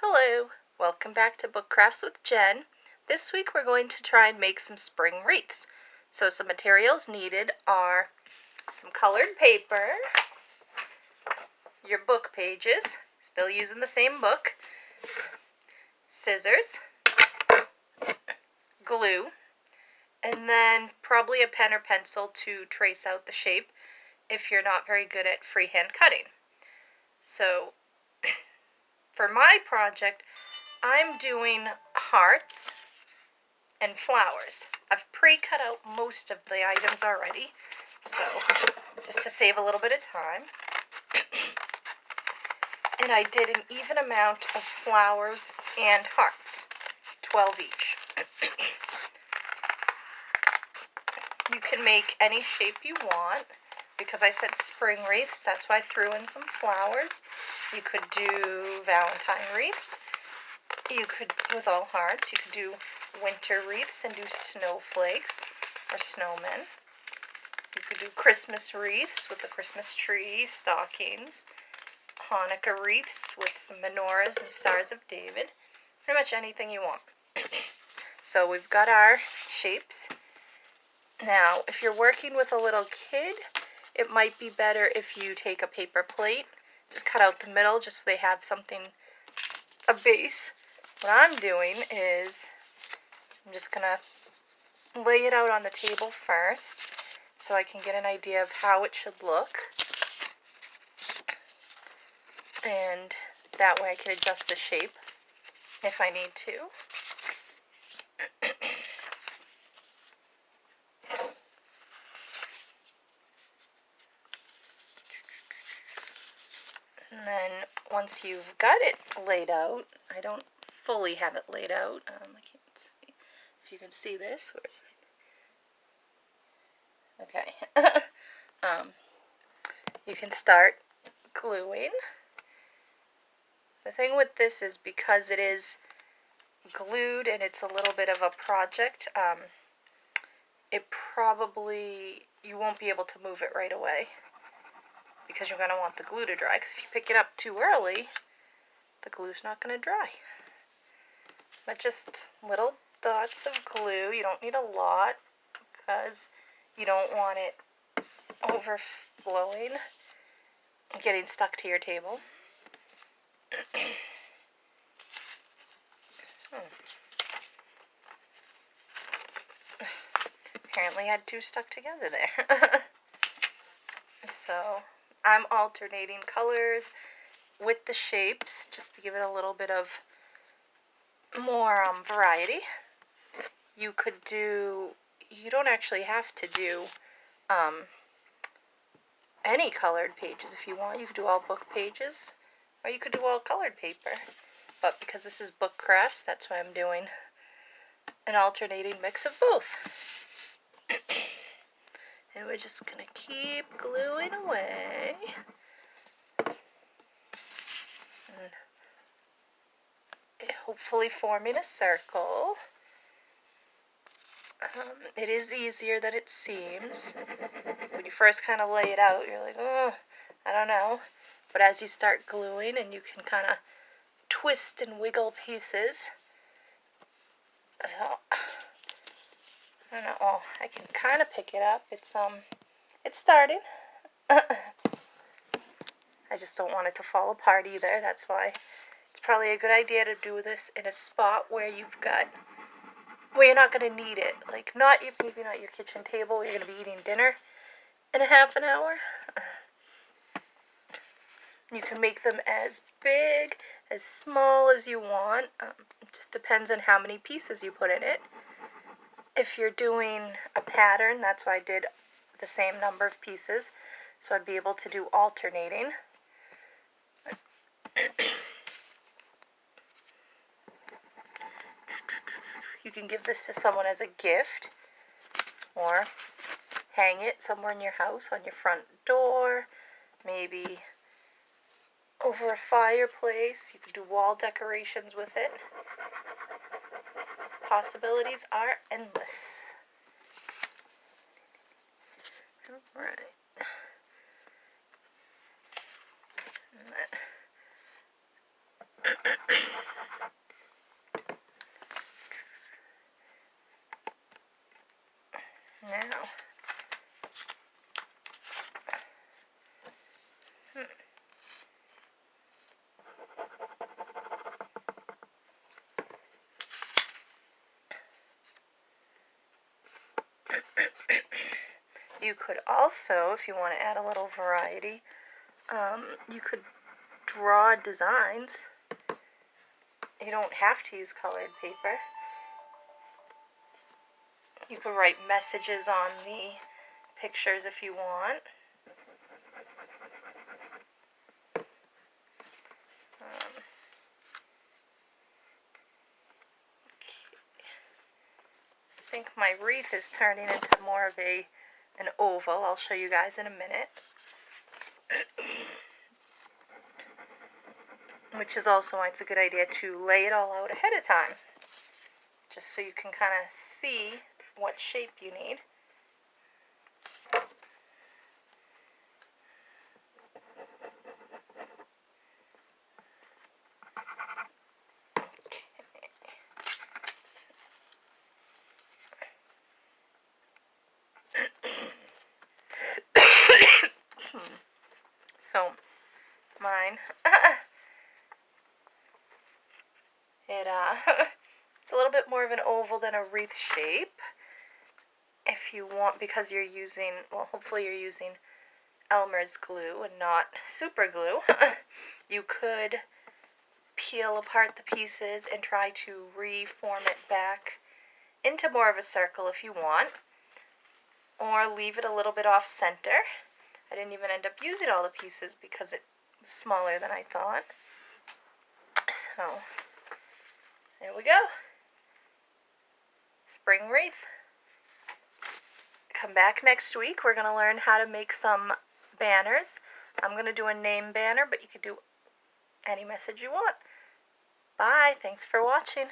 Hello, welcome back to Bookcrafts with Jen. This week we're going to try and make some spring wreaths. So some materials needed are some colored paper, your book pages, still using the same book, scissors, glue, and then probably a pen or pencil to trace out the shape if you're not very good at freehand cutting. So for my project, I'm doing hearts and flowers. I've pre-cut out most of the items already, so just to save a little bit of time. And I did an even amount of flowers and hearts, 12 each. You can make any shape you want. Because I said spring wreaths, that's why I threw in some flowers. You could do Valentine wreaths. You could, with all hearts, you could do winter wreaths and do snowflakes or snowmen. You could do Christmas wreaths with a Christmas tree, stockings, Hanukkah wreaths with some menorahs and stars of David. Pretty much anything you want. So we've got our shapes. Now, if you're working with a little kid, it might be better if you take a paper plate, just cut out the middle just so they have something, a base. What I'm doing is I'm just going to lay it out on the table first so I can get an idea of how it should look. And that way I can adjust the shape if I need to. And then once you've got it laid out, I don't fully have it laid out. I can't see if you can see this. Where's okay. You can start gluing. The thing with this is because it is glued and it's a little bit of a project, you won't be able to move it right away. Because you're going to want the glue to dry. Because if you pick it up too early, the glue's not going to dry. But just little dots of glue. You don't need a lot because you don't want it overflowing and getting stuck to your table. Apparently I had two stuck together there. So I'm alternating colors with the shapes just to give it a little bit of more variety. You don't actually have to do any colored pages if you want. You could do all book pages or you could do all colored paper. But because this is Bookcrafts, that's why I'm doing an alternating mix of both. And we're just going to keep gluing away. And hopefully forming a circle. It is easier than it seems. When you first kind of lay it out, you're like, oh, I don't know. But as you start gluing and you can kind of twist and wiggle pieces. So, I don't know. Oh, I can kind of pick it up. It's starting. I just don't want it to fall apart either. That's why it's probably a good idea to do this in a spot where you're not going to need it. Like maybe not your kitchen table. You're going to be eating dinner in a half an hour. You can make them as big, as small as you want. It just depends on how many pieces you put in it. If you're doing a pattern, that's why I did the same number of pieces, so I'd be able to do alternating. You can give this to someone as a gift, or hang it somewhere in your house, on your front door, maybe over a fireplace. You can do wall decorations with it. Possibilities are endless. Alright. You could also, if you want to add a little variety, you could draw designs. You don't have to use colored paper. You could write messages on the pictures if you want. I think my wreath is turning into more of an oval. I'll show you guys in a minute. Which is also why it's a good idea to lay it all out ahead of time. Just so you can kind of see what shape you need. So, mine, it's a little bit more of an oval than a wreath shape. If you want, because you're using, well, hopefully you're using Elmer's glue and not super glue, you could peel apart the pieces and try to reform it back into more of a circle if you want, or leave it a little bit off center. I didn't even end up using all the pieces because it was smaller than I thought. So, there we go. Spring wreath. Come back next week. We're going to learn how to make some banners. I'm going to do a name banner, but you can do any message you want. Bye. Thanks for watching.